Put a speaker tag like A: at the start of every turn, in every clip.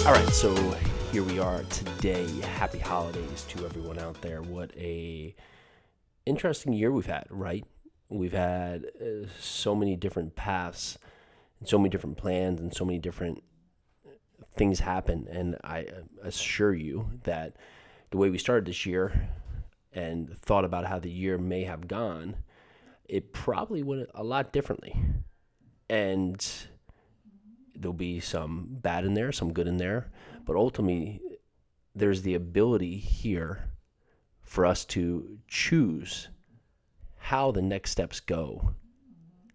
A: All right, so here we are today. Happy holidays to everyone out there. What a interesting year we've had, right? We've had so many different paths and so many different plans and so many different things happen. And I assure you that the way we started this year and thought about how the year may have gone, it probably went a lot differently. And there'll be some bad in there, some good in there, but ultimately there's the ability here for us to choose how the next steps go,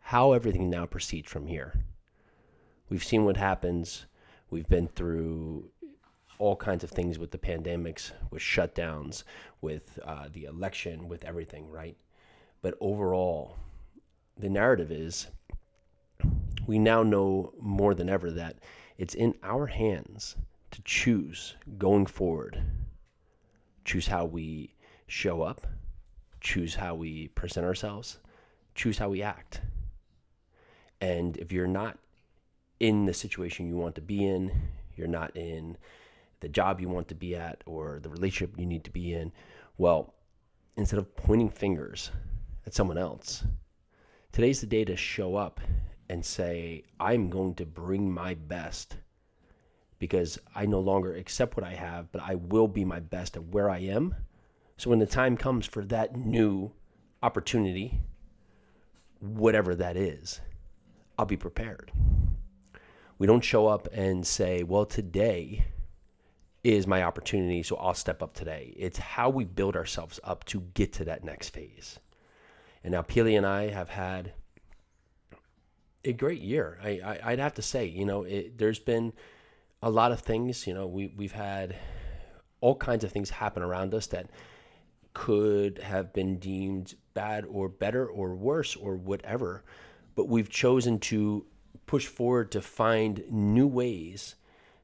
A: how everything now proceeds from here. We've seen what happens. We've been through all kinds of things with the pandemics, with shutdowns, with the election, with everything, right? But overall, the narrative is we now know more than ever that it's in our hands to choose going forward, choose how we show up, choose how we present ourselves, choose how we act. And if you're not in the situation you want to be in, you're not in the job you want to be at or the relationship you need to be in, well, instead of pointing fingers at someone else, today's the day to show up and say, I'm going to bring my best because I no longer accept what I have, but I will be my best at where I am. So when the time comes for that new opportunity, whatever that is, I'll be prepared. We don't show up and say, well, today is my opportunity, so I'll step up today. It's how we build ourselves up to get to that next phase. And now Pili and I have had a great year. I'd have to say, there's been a lot of things. We've had all kinds of things happen around us that could have been deemed bad or better or worse or whatever, but we've chosen to push forward to find new ways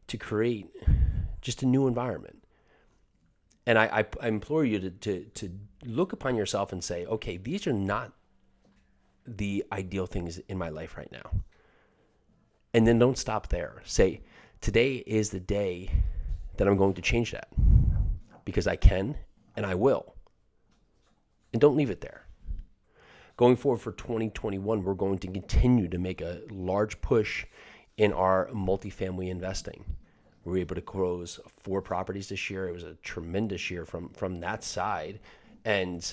A: to create just a new environment. And I implore you to look upon yourself and say, okay, these are not the ideal things in my life right now. And then don't stop there. Say, today is the day that I'm going to change that because I can and I will. And don't leave it there. Going forward for 2021, we're going to continue to make a large push in our multifamily investing. We were able to close 4 properties this year. It was a tremendous year from that side. And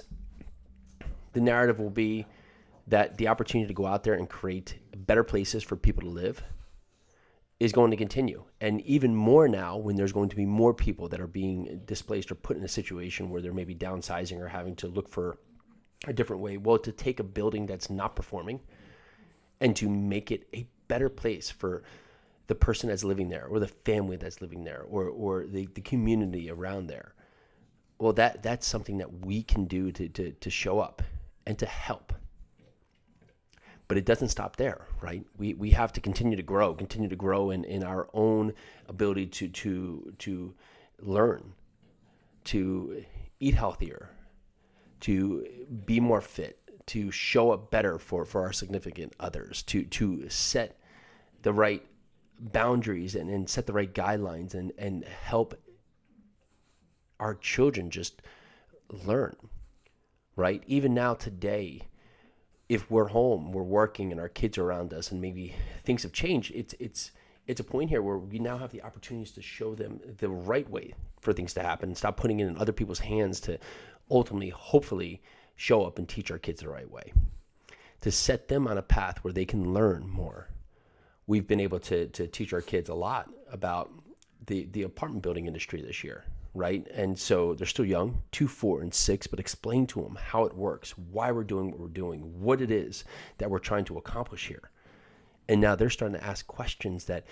A: the narrative will be that the opportunity to go out there and create better places for people to live is going to continue. And even more now when there's going to be more people that are being displaced or put in a situation where they're maybe downsizing or having to look for a different way. Well, to take a building that's not performing and to make it a better place for the person that's living there or the family that's living there or the community around there. Well, that's something that we can do to show up and to help. But it doesn't stop there, right? We have to continue to grow in our own ability to learn, to eat healthier, to be more fit, to show up better for our significant others, to set the right boundaries and set the right guidelines and help our children just learn, right? Even now today, if we're home, we're working, and our kids are around us, and maybe things have changed, it's a point here where we now have the opportunities to show them the right way for things to happen and stop putting it in other people's hands to ultimately, hopefully, show up and teach our kids the right way, to set them on a path where they can learn more. We've been able to teach our kids a lot about the apartment building industry this year, right? And so they're still young, 2, 4, and 6, but explain to them how it works, why we're doing what we're doing, what it is that we're trying to accomplish here. And now they're starting to ask questions that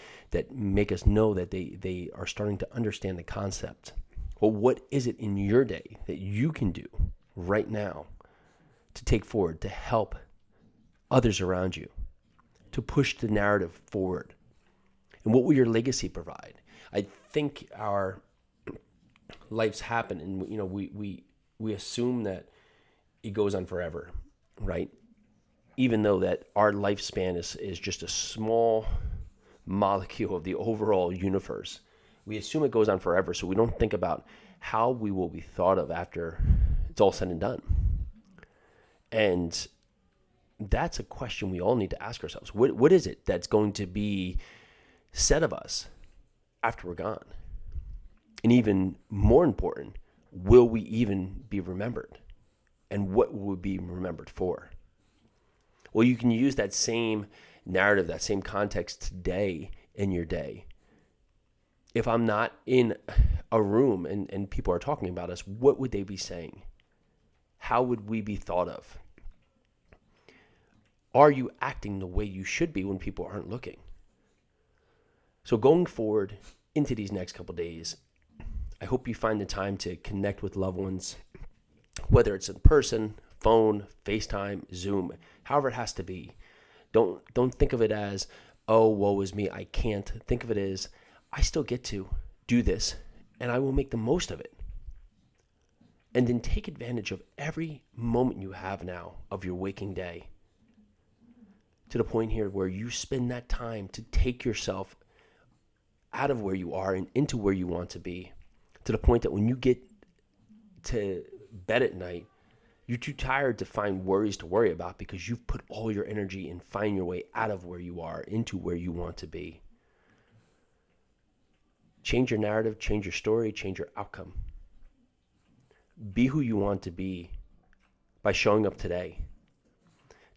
A: make us know that they are starting to understand the concept. Well, what is it in your day that you can do right now to take forward, to help others around you, to push the narrative forward? And what will your legacy provide? I think our lives happen, and we assume that it goes on forever, right? Even though that our lifespan is just a small molecule of the overall universe, We assume it goes on forever, so we don't think about how we will be thought of after it's all said and done. And that's a question we all need to ask ourselves. What is it that's going to be said of us after we're gone? And even more important, will we even be remembered? And what will we be remembered for? Well, you can use that same narrative, that same context today in your day. If I'm not in a room and people are talking about us, what would they be saying? How would we be thought of? Are you acting the way you should be when people aren't looking? So going forward into these next couple days, I hope you find the time to connect with loved ones, whether it's in person, phone, FaceTime, Zoom, however it has to be. Don't think of it as, oh, woe is me, I can't. Think of it as, I still get to do this, and I will make the most of it. And then take advantage of every moment you have now of your waking day, to the point here where you spend that time to take yourself out of where you are and into where you want to be, to the point that when you get to bed at night, you're too tired to find worries to worry about because you've put all your energy in finding your way out of where you are into where you want to be. Change your narrative, change your story, change your outcome. Be who you want to be by showing up today.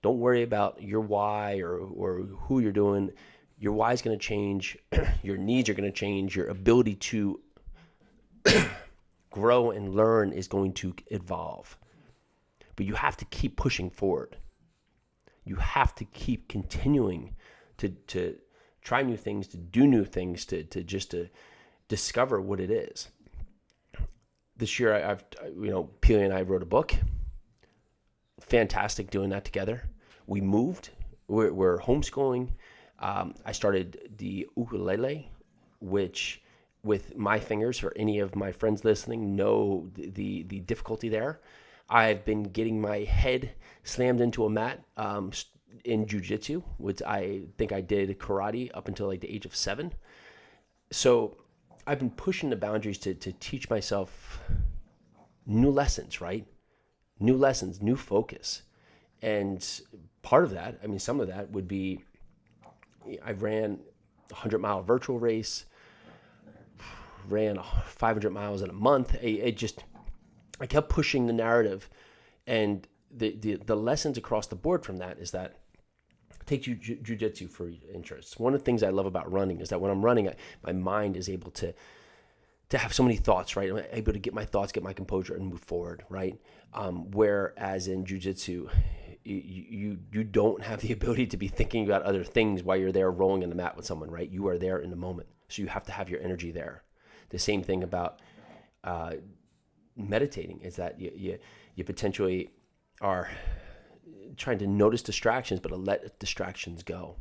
A: Don't worry about your why or who you're doing. Your why is going to change. Your needs are going to change. Your ability to grow and learn is going to evolve. But you have to keep pushing forward. You have to keep continuing to try new things, to do new things, to discover what it is. This year, I've Peely and I wrote a book. Fantastic doing that together. We moved. We're homeschooling. I started the ukulele, which with my fingers, for any of my friends listening, know the difficulty there. I've been getting my head slammed into a mat in jiu-jitsu, which I think I did karate up until like the age of 7. So I've been pushing the boundaries to teach myself new lessons, right? New lessons, new focus. And part of that, some of that would be, I ran a 100-mile virtual race, ran 500 miles in a month. I kept pushing the narrative, and the lessons across the board from that is that take jiu-jitsu for interest. One of the things I love about running is that when I'm running, my mind is able to have so many thoughts, right? I'm able to get my thoughts, get my composure, and move forward, right? Whereas in jiu-jitsu, you don't have the ability to be thinking about other things while you're there rolling in the mat with someone, right? You are there in the moment, so you have to have your energy there. The same thing about meditating is that you potentially are trying to notice distractions, but to let distractions go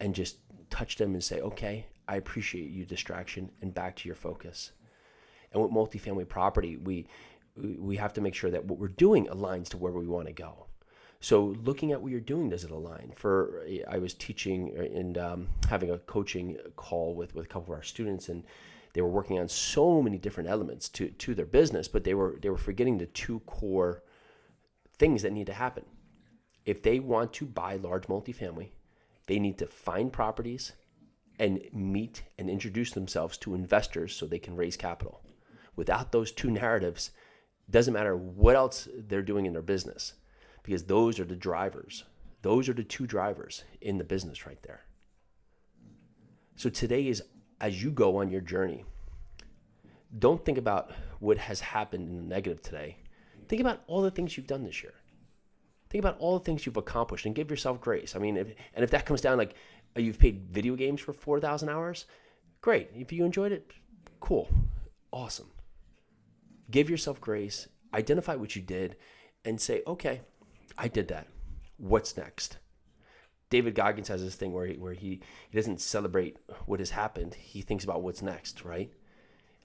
A: and just touch them and say, okay, I appreciate you, distraction, and back to your focus. And with multifamily property, we have to make sure that what we're doing aligns to where we want to go. So looking at what you're doing, does it align? I was teaching and having a coaching call with a couple of our students, and they were working on so many different elements to their business, but they were forgetting the 2 core things that need to happen. If they want to buy large multifamily, they need to find properties and meet and introduce themselves to investors so they can raise capital. Without those 2 narratives, it doesn't matter what else they're doing in their business, because those are the drivers. Those are the 2 drivers in the business right there. So today is, as you go on your journey, don't think about what has happened in the negative today. Think about all the things you've done this year. Think about all the things you've accomplished and give yourself grace. If that comes down like you've played video games for 4,000 hours, great. If you enjoyed it, cool, awesome. Give yourself grace, identify what you did, and say, okay, I did that. What's next? David Goggins has this thing where he doesn't celebrate what has happened. He thinks about what's next, right?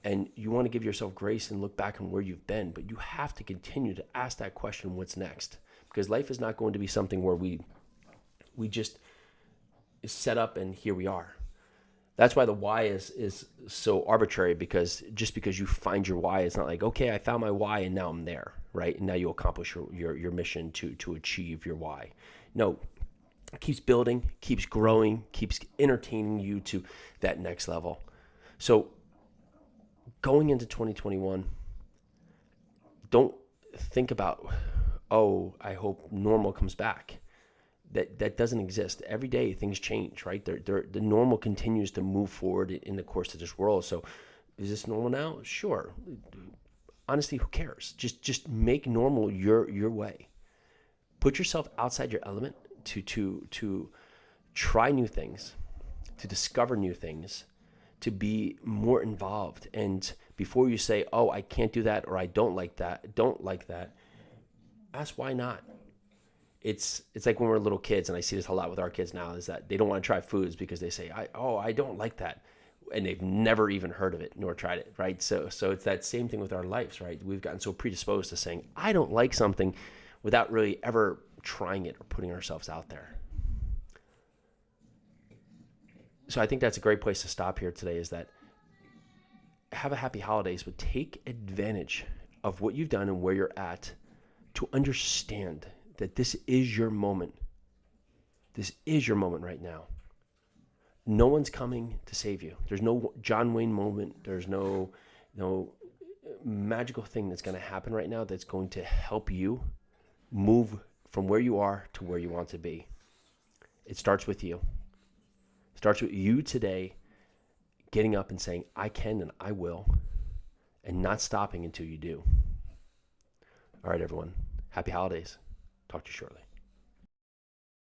A: And you want to give yourself grace and look back on where you've been, but you have to continue to ask that question, what's next? Because life is not going to be something where we just set up and here we are. That's why the why is so arbitrary, because just because you find your why, it's not like, okay, I found my why and now I'm there, right? And now you accomplish your mission to achieve your why. No, it keeps building, keeps growing, keeps entertaining you to that next level. So going into 2021, don't think about, oh, I hope normal comes back. That doesn't exist. Every day things change, right? The normal continues to move forward in the course of this world. So is this normal now? Sure. Honestly, who cares? Just make normal your way. Put yourself outside your element to try new things, to discover new things, to be more involved. And before you say, oh, I can't do that, or I don't like that, ask why not. It's like when we're little kids, and I see this a lot with our kids now, is that they don't want to try foods because they say, I don't like that. And they've never even heard of it nor tried it, right? So it's that same thing with our lives, right? We've gotten so predisposed to saying, I don't like something, without really ever trying it or putting ourselves out there. So I think that's a great place to stop here today, is that have a happy holidays, but take advantage of what you've done and where you're at to understand that this is your moment. This is your moment right now. No one's coming to save you. There's no John Wayne moment. There's no magical thing that's going to happen right now that's going to help you move from where you are to where you want to be. It starts with you. It starts with you today getting up and saying, I can and I will, and not stopping until you do. All right, everyone. Happy holidays. Talk to you shortly.